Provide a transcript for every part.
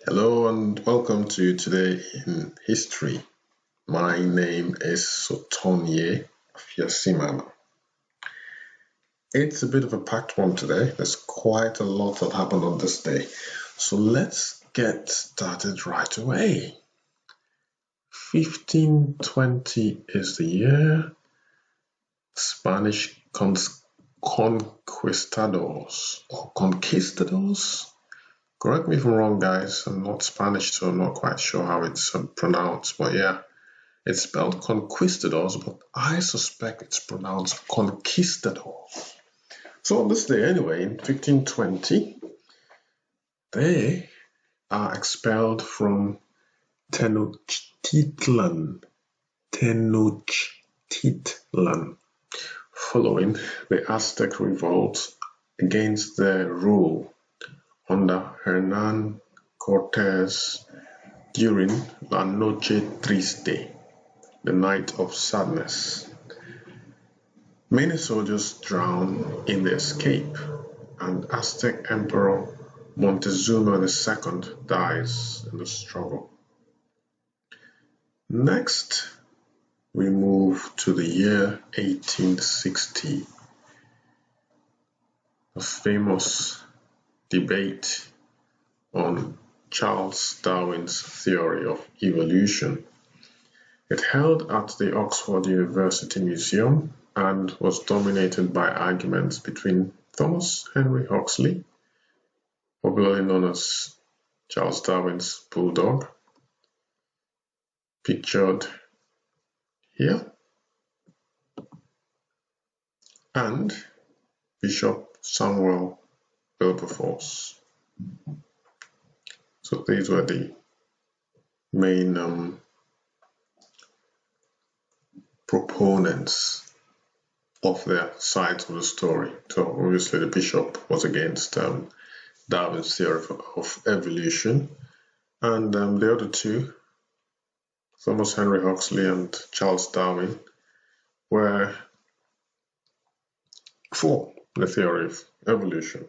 Hello and welcome to Today in History. My name is Sotonye Fiasimana. It's a bit of a packed one today. There's quite a lot that happened on this day. So let's get started right away. 1520 is the year. Spanish conquistadors or conquistadors. Correct me if I'm wrong, guys. I'm not Spanish, so I'm not quite sure how it's pronounced. But yeah, it's spelled conquistadors, but I suspect it's pronounced conquistadors. So on this day, anyway, in 1520, they are expelled from Tenochtitlan. Tenochtitlan, following the Aztec revolt against their rule under Hernán Cortés during La Noche Triste, the night of sadness. Many soldiers drowned in the escape, and Aztec Emperor Montezuma II dies in the struggle. Next, we move to the year 1860. A famous debate on Charles Darwin's theory of evolution. It held at the Oxford University Museum and was dominated by arguments between Thomas Henry Huxley, popularly known as Charles Darwin's bulldog, pictured here, and Bishop Samuel Wilberforce. So these were the main proponents of their sides of the story. So obviously the bishop was against Darwin's theory of evolution, and the other two, Thomas Henry Huxley and Charles Darwin, were for the theory of evolution.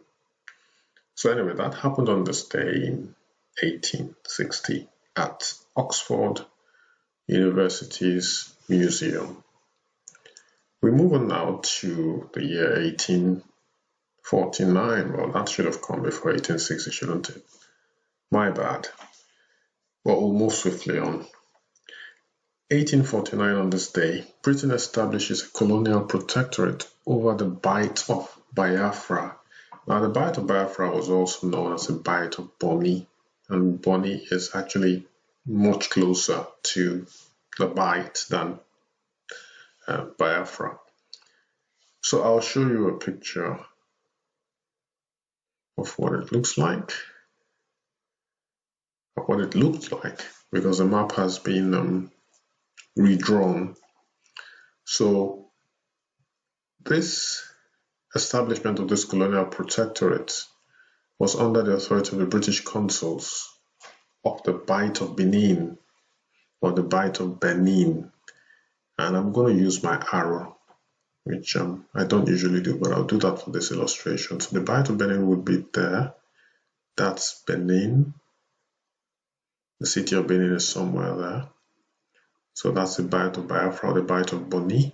So anyway, that happened on this day in 1860 at Oxford University's museum. We move on now to the year 1849. Well, that should have come before 1860, shouldn't it? My bad. Well, we'll move swiftly on. 1849 on this day, Britain establishes a colonial protectorate over the Bight of Biafra. Now, the Bight of Biafra was also known as the Bight of Benin, and Benin is actually much closer to the Bight than Biafra. So I'll show you a picture of what it looks like, because the map has been redrawn. So this establishment of this colonial protectorate was under the authority of the British Consuls of the Bight of Benin, or the Bight of Benin. And I'm going to use my arrow, which I don't usually do, but I'll do that for this illustration. So the Bight of Benin would be there. That's Benin. The city of Benin is somewhere there. So that's the Bight of Biafra, the Bight of Benin.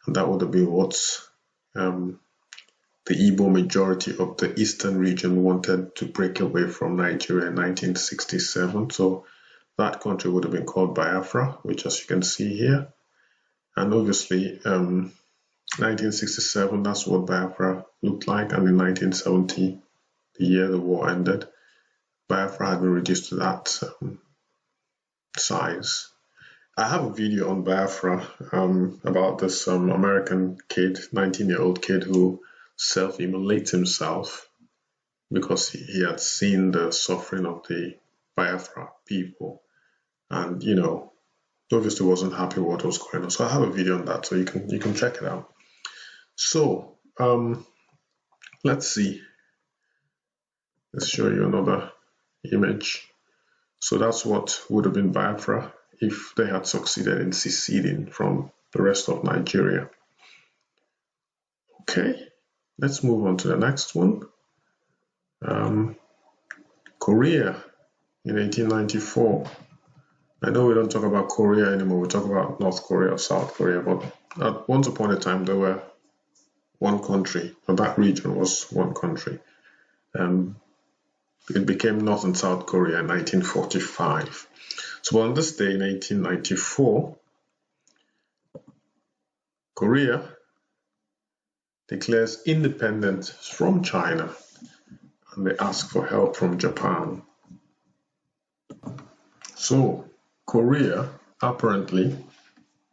And that would be what the Igbo majority of the eastern region wanted to break away from Nigeria in 1967. So that country would have been called Biafra, which, as you can see here. And obviously, 1967, that's what Biafra looked like. And in 1970, the year the war ended, Biafra had been reduced to that size. I have a video on Biafra about this American kid, 19-year-old kid, who self-immolates himself because he had seen the suffering of the Biafra people, and obviously wasn't happy with what was going on. So I have a video on that, so you can check it out. So let's see. Let's show you another image. So that's what would have been Biafra if they had succeeded in seceding from the rest of Nigeria. Okay, let's move on to the next one. Korea in 1894. I know we don't talk about Korea anymore, we talk about North Korea or South Korea, but at once upon a time they were one country, or that region was one country. It became North and South Korea in 1945. So on this day in 1894, Korea declares independence from China, and they ask for help from Japan. So Korea apparently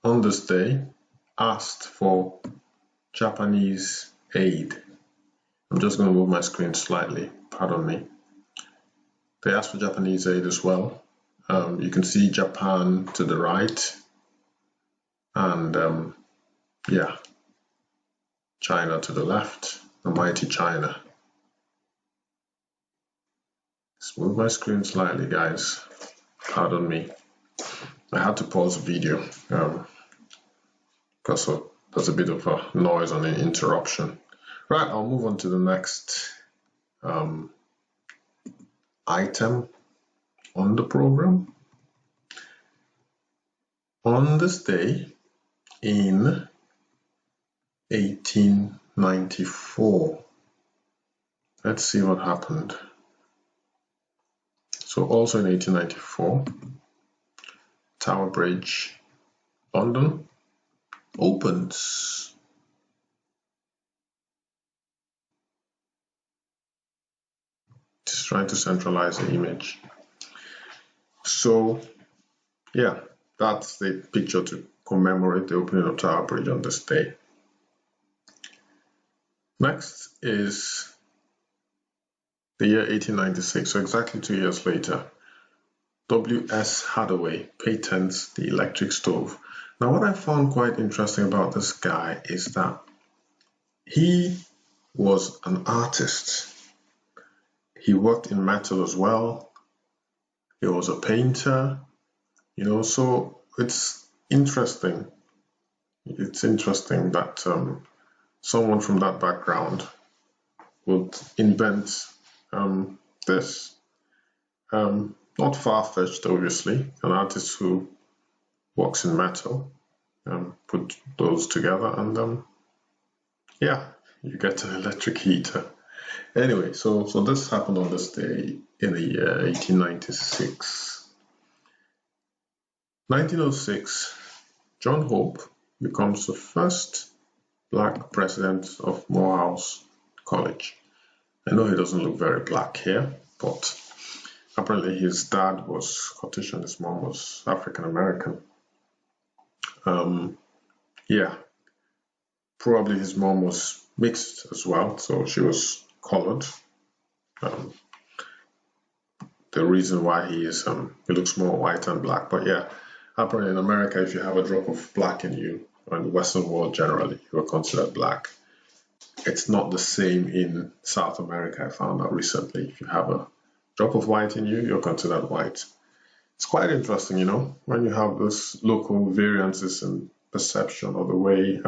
on this day asked for Japanese aid. I'm just going to move my screen slightly, pardon me. They asked for Japanese aid as well. You can see Japan to the right, and yeah, China to the left, the mighty China. Let's move my screen slightly, guys. Pardon me. I had to pause the video because there's a bit of a noise and an interruption. Right, I'll move on to the next item on the program. On this day in 1894, let's see what happened. So also in 1894, Tower Bridge, London, opens. Just trying to centralize the image. So yeah, that's the picture to commemorate the opening of Tower Bridge on this day. Next is the year 1896, so exactly 2 years later. W S Hadaway patents the electric stove. Now what I found quite interesting about this guy is that he was an artist. He worked in metal as well. He was a painter, you know, so it's interesting. It's interesting that someone from that background would invent this. Not far-fetched, obviously. An artist who works in metal, put those together, and yeah, you get an electric heater. Anyway, so this happened on this day in the year 1896. 1906, John Hope becomes the first black president of Morehouse College. I know he doesn't look very black here, but apparently his dad was Scottish and his mom was African American. Yeah, probably his mom was mixed as well, so she was colored. The reason why he looks more white and black, but yeah, apparently in America, if you have a drop of black in you, or in the Western world generally, you are considered black. It's not the same in South America. I found out recently. If you have a drop of white in you, you're considered white. It's quite interesting, you know, when you have those local variances in perception or the way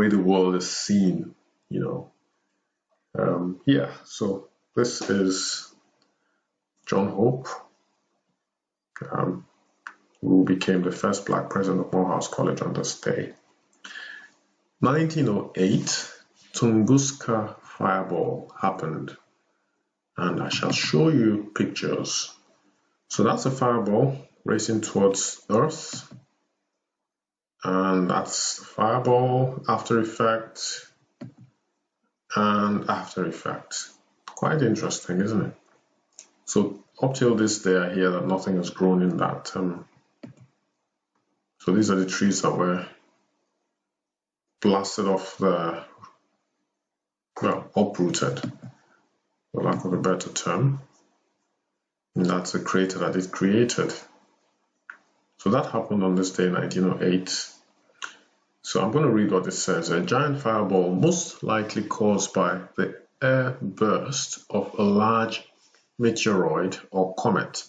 the world is seen, you know. Yeah, so this is John Hope, who became the first black president of Morehouse College on this day. 1908, Tunguska Fireball happened, and I shall show you pictures. So that's a fireball racing towards Earth, and that's the fireball, after effect, and after effect. Quite interesting, isn't it? So up till this day, I hear that nothing has grown in that. So these are the trees that were blasted off uprooted, for lack of a better term. And that's the crater that it created. So that happened on this day in 1908. So I'm going to read what it says. A giant fireball, most likely caused by the air burst of a large meteoroid or comet,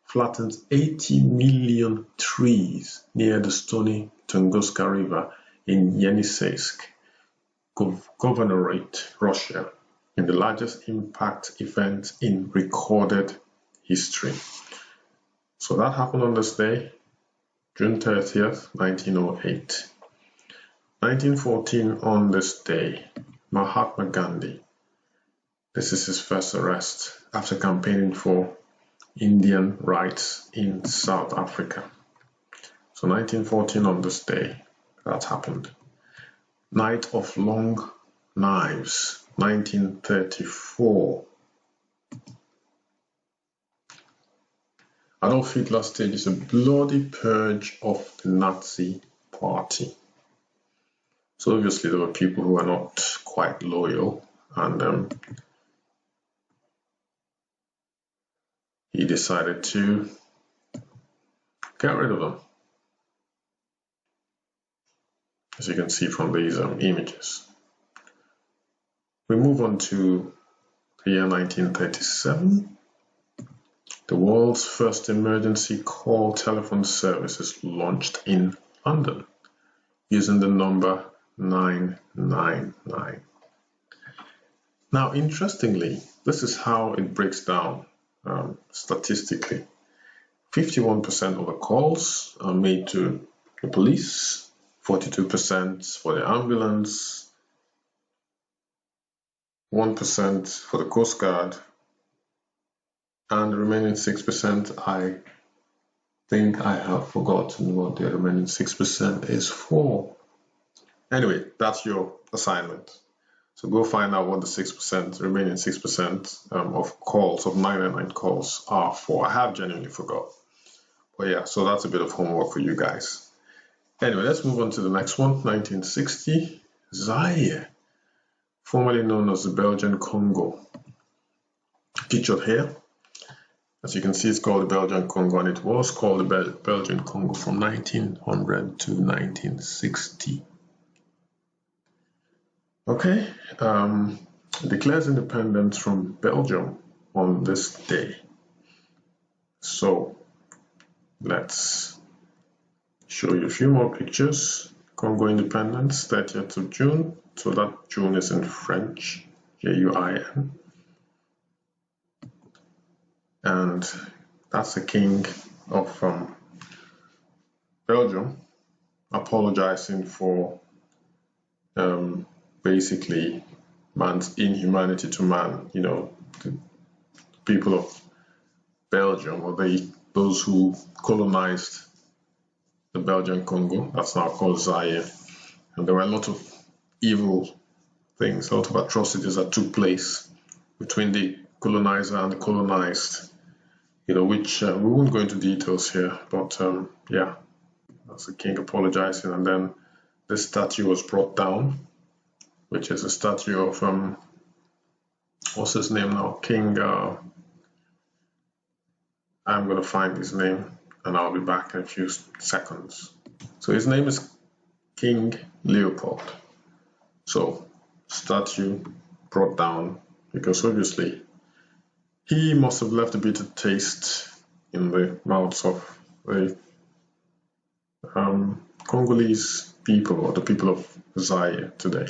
flattens 80 million trees near the stony Tunguska River in Yeniseisk, Governorate, Russia, in the largest impact event in recorded history. So that happened on this day, June 30th, 1908. 1914, on this day, Mahatma Gandhi. This is his first arrest after campaigning for Indian rights in South Africa. So 1914, on this day, that happened. Night of Long Knives, 1934. Adolf Hitler stages a bloody purge of the Nazi Party. So obviously there were people who were not quite loyal, and he decided to get rid of them, as you can see from these images. We move on to the year 1937. The world's first emergency call telephone service is launched in London using the number 999. Now, interestingly, this is how it breaks down statistically. 51% of the calls are made to the police, 42% for the ambulance, 1% for the Coast Guard, and the remaining 6%, I think I have forgotten what the remaining 6% is for. Anyway, that's your assignment. So go find out what the 6%, remaining 6% of calls, of 999 calls are for. I have genuinely forgot. But yeah, so that's a bit of homework for you guys. Anyway, let's move on to the next one. 1960, Zaire, formerly known as the Belgian Congo. Pictured here. As you can see, it's called the Belgian Congo, and it was called the Belgian Congo from 1900 to 1960. Okay, it declares independence from Belgium on this day. So let's show you a few more pictures. Congo independence, 30th of June. So that June is in French, J-U-I-N. And that's the king of Belgium apologizing for basically man's inhumanity to man. You know, the people of Belgium, or those who colonized the Belgian Congo, that's now called Zaire, and there were a lot of evil things, a lot of atrocities that took place between the colonizer and the colonized, you know, which we won't go into details here, but yeah, that's the king apologizing. And then this statue was brought down, which is a statue of what's his name now, King, I'm going to find his name and I'll be back in a few seconds. So his name is King Leopold. So statue brought down because obviously he must have left a bitter taste in the mouths of the Congolese people, or the people of Zaire today.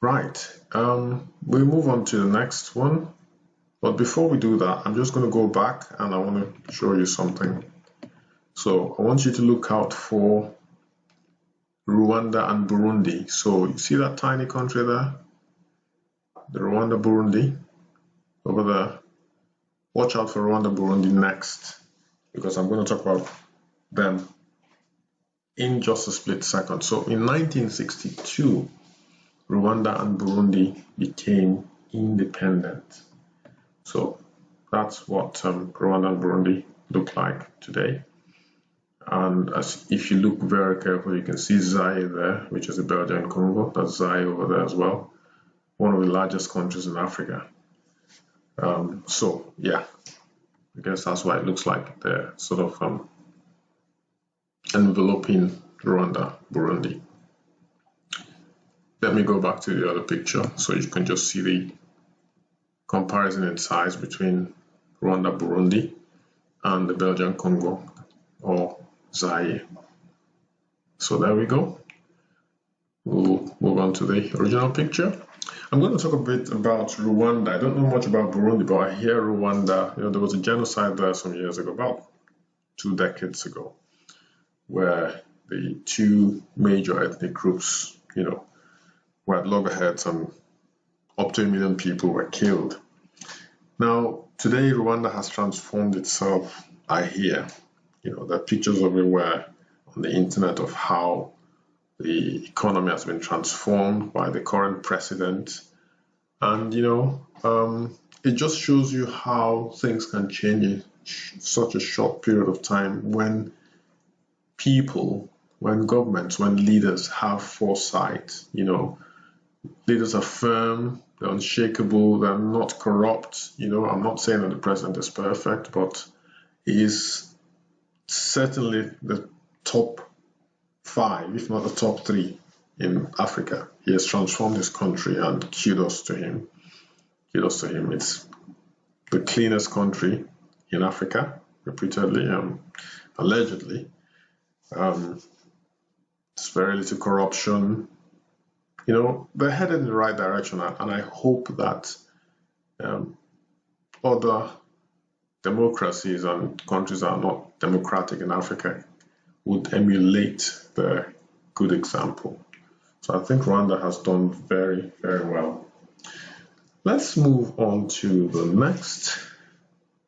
Right, we move on to the next one. But before we do that, I'm just going to go back and I want to show you something. So I want you to look out for Rwanda and Burundi. So you see that tiny country there? The Rwanda, Burundi, over there. Watch out for Rwanda, Burundi next, because I'm going to talk about them in just a split second. So in 1962, Rwanda and Burundi became independent. So that's what Rwanda and Burundi look like today. And if you look very carefully, you can see Zaire there, which is the Belgian Congo. That's Zaire over there as well. One of the largest countries in Africa. So yeah, I guess that's why it looks like they're sort of enveloping Rwanda, Burundi. Let me go back to the other picture so you can just see the comparison in size between Rwanda, Burundi and the Belgian Congo, or Zaire. So there we go. We'll move on to the original picture. I'm going to talk a bit about Rwanda. I don't know much about Burundi, but I hear Rwanda, there was a genocide there some years ago, about 2 decades ago, where the 2 major ethnic groups, were at loggerheads and up to 1 million people were killed. Now, today Rwanda has transformed itself, I hear. There are pictures everywhere on the internet of how the economy has been transformed by the current president. And, it just shows you how things can change in such a short period of time when people, when governments, when leaders have foresight. Leaders are firm, they're unshakable, they're not corrupt. I'm not saying that the president is perfect, but he is certainly the top 5, if not the top 3 in Africa. He has transformed his country, and kudos to him. Kudos to him. It's the cleanest country in Africa, repeatedly, allegedly. There's very little corruption. They're headed in the right direction, and I hope that other democracies and countries that are not democratic in Africa would emulate their good example. So I think Rwanda has done very, very well. Let's move on to the next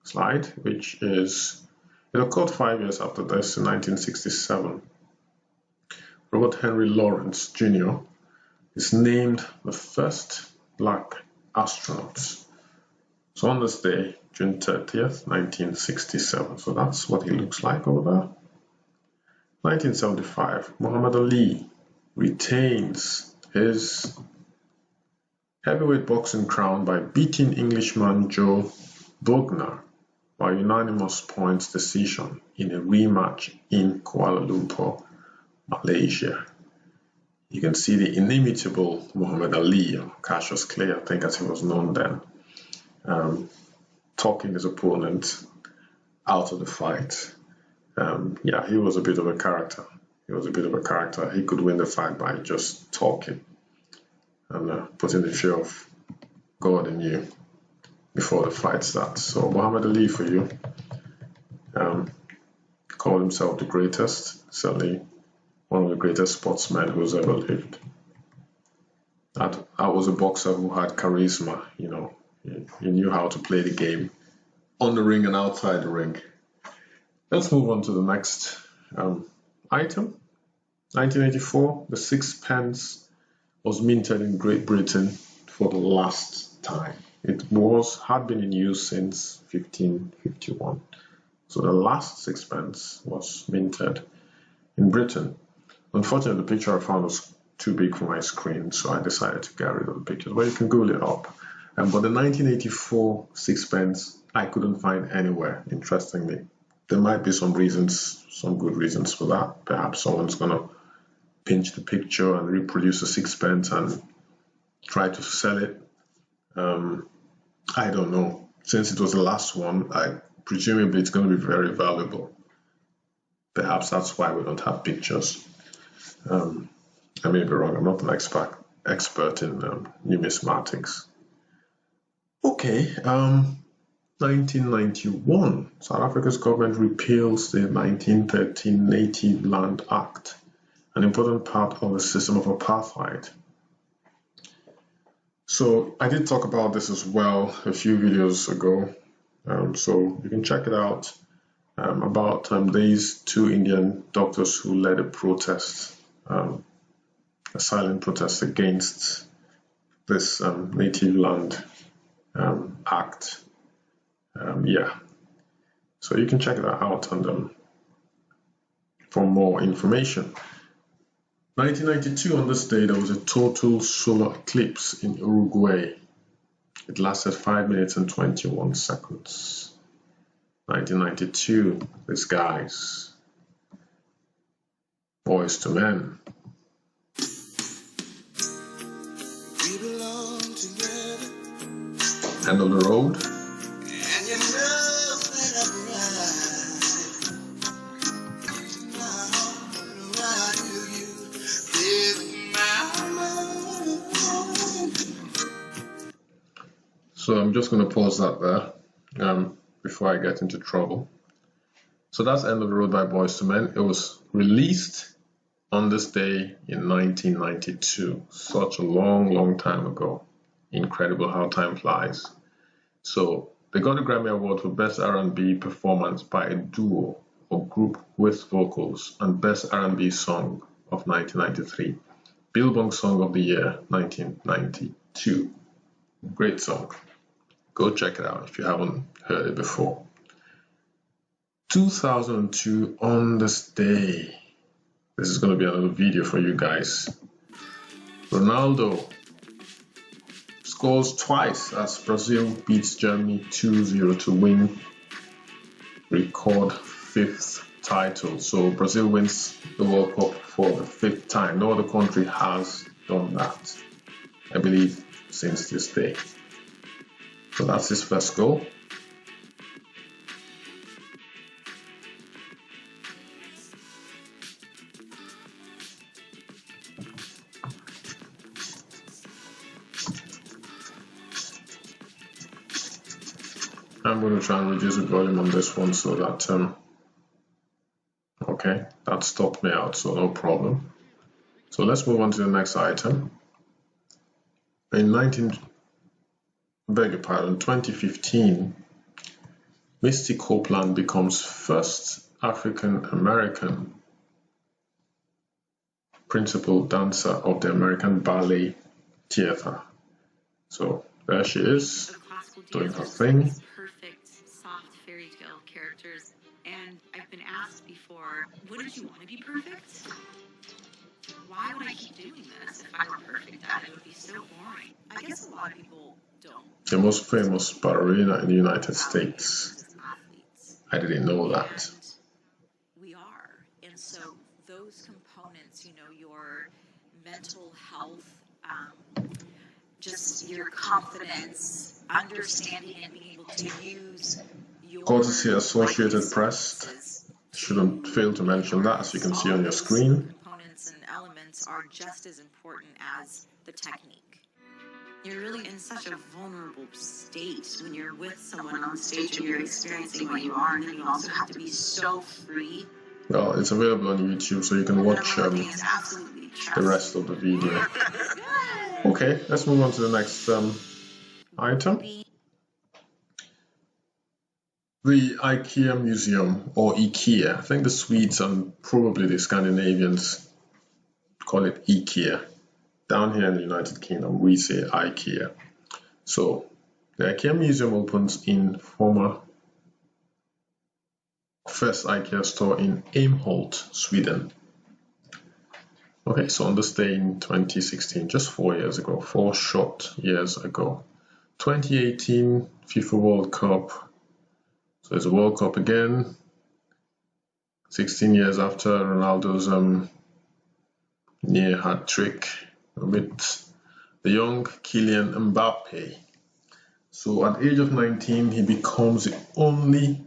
slide, which is, it occurred 5 years after this, in 1967. Robert Henry Lawrence Jr. is named the first black astronaut. So on this day, June 30th, 1967. So that's what he looks like over there. 1975, Muhammad Ali retains his heavyweight boxing crown by beating Englishman Joe Bogner by unanimous points decision in a rematch in Kuala Lumpur, Malaysia. You can see the inimitable Muhammad Ali, or Cassius Clay, I think as he was known then, talking his opponent out of the fight. He was a bit of a character. He could win the fight by just talking and putting the fear of God in you before the fight starts. So Muhammad Ali, for you, called himself the greatest, certainly one of the greatest sportsmen who's ever lived. That was a boxer who had charisma. He knew how to play the game on the ring and outside the ring. Let's move on to the next item. 1984, the sixpence was minted in Great Britain for the last time. It had been in use since 1551. So the last sixpence was minted in Britain. Unfortunately, the picture I found was too big for my screen, so I decided to get rid of the pictures. But you can Google it up. But the 1984 sixpence, I couldn't find anywhere, interestingly. There might be some reasons, some good reasons for that. Perhaps someone's going to pinch the picture and reproduce a sixpence and try to sell it. I don't know. Since it was the last one, presumably it's going to be very valuable. Perhaps that's why we don't have pictures. I may be wrong. I'm not an expert in numismatics. Okay. 1991, South Africa's government repeals the 1913 Native Land Act, an important part of the system of apartheid. So I did talk about this as well a few videos ago, so you can check it out, about these 2 Indian doctors who led a protest, a silent protest against this Native Land Act. So you can check that out and for more information. 1992, on this day, there was a total solar eclipse in Uruguay. It lasted 5 minutes and 21 seconds. 1992, these guys, Boys to Men. We belong together. End of the road. And you know that I'm right. So I'm just going to pause that there before I get into trouble. So that's End of the Road by Boyz II Men. It was released on this day in 1992. Such a long time ago. Incredible how time flies. So they got a Grammy Award for Best R&B Performance by a Duo or Group with Vocals and Best R&B Song of 1993. Billboard Song of the Year 1992. Great song. Go check it out if you haven't heard it before. 2002 on this day. This is going to be another video for you guys. Ronaldo scores twice as Brazil beats Germany 2-0 to win record 5th title. So Brazil wins the World Cup for the 5th time. No other country has done that, I believe, since this day. So that's his first goal. I'm going to try and reduce the volume on this one so that, okay, that stopped me out, so no problem. So let's move on to the next item. In 2015, Misty Copeland becomes first African American principal dancer of the American Ballet Theatre. So there she is, doing her thing. Perfect, soft fairy tale characters. And I've been asked before, wouldn't you want to be perfect? Why would I keep doing this? If I were perfect at it, it would be so boring. I guess a lot of people don't. The most famous ballerina in the United States. I didn't know that. We are. And so those components, your mental health, just your confidence, understanding and being able to use your... Courtesy Associated Press. Shouldn't fail to mention that, as you can see on your screen. Components and elements are just as important as the technique. You're really in such a vulnerable state when you're with someone on stage and you're experiencing what you are, and then you also have to be so free. Well, it's available on YouTube, so you can watch the rest of the video. Okay, let's move on to the next item. The IKEA Museum, or IKEA. I think the Swedes and probably the Scandinavians call it IKEA. Down here in the United Kingdom, we say IKEA. So the IKEA Museum opens in former first IKEA store in Älmhult, Sweden. Okay, so on this day in 2016, just 4 years ago, 4 short years ago. 2018 FIFA World Cup. So it's a World Cup again. 16 years after Ronaldo's near hat trick with the young Kylian Mbappé. So at the age of 19, he becomes the only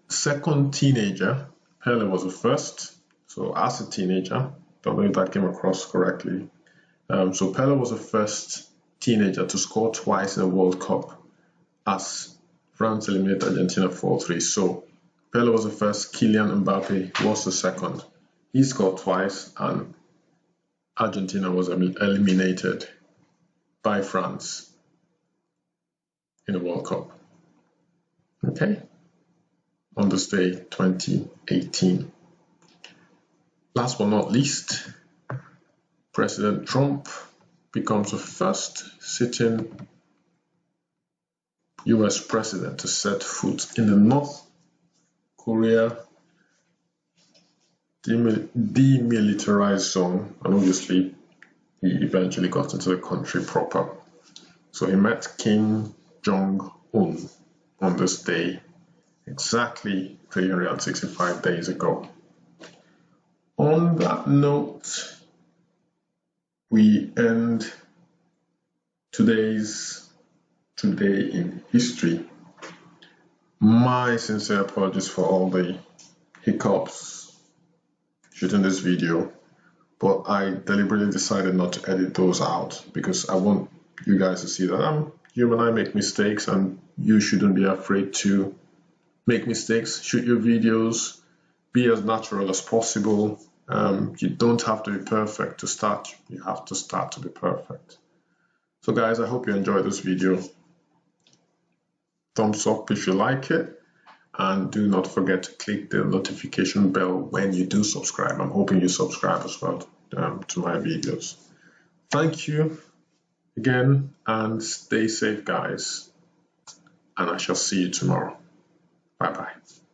second teenager. Pele was the first. So as a teenager, don't know if that came across correctly. So Pele was the first teenager to score twice in a World Cup as France eliminated Argentina 4-3. So Pele was the first, Kylian Mbappé was the second. He scored twice and Argentina was eliminated by France in the World Cup. Okay, on this day 2018. Last but not least, President Trump becomes the first sitting US president to set foot in the North Korea demilitarized zone, and obviously he eventually got into the country proper. So he met Kim Jong-un on this day exactly 365 days ago. On that note, we end today's Today in History. My sincere apologies for all the hiccups shooting this video, but I deliberately decided not to edit those out because I want you guys to see that I'm you and I make mistakes, and you shouldn't be afraid to make mistakes. Shoot your videos, be as natural as possible. You don't have to be perfect to start. You have to start to be perfect. So guys, I hope you enjoyed this video. Thumbs up if you like it, and do not forget to click the notification bell when you do subscribe. I'm hoping you subscribe as well to my videos. Thank you again, and stay safe, guys, and I shall see you tomorrow. Bye bye.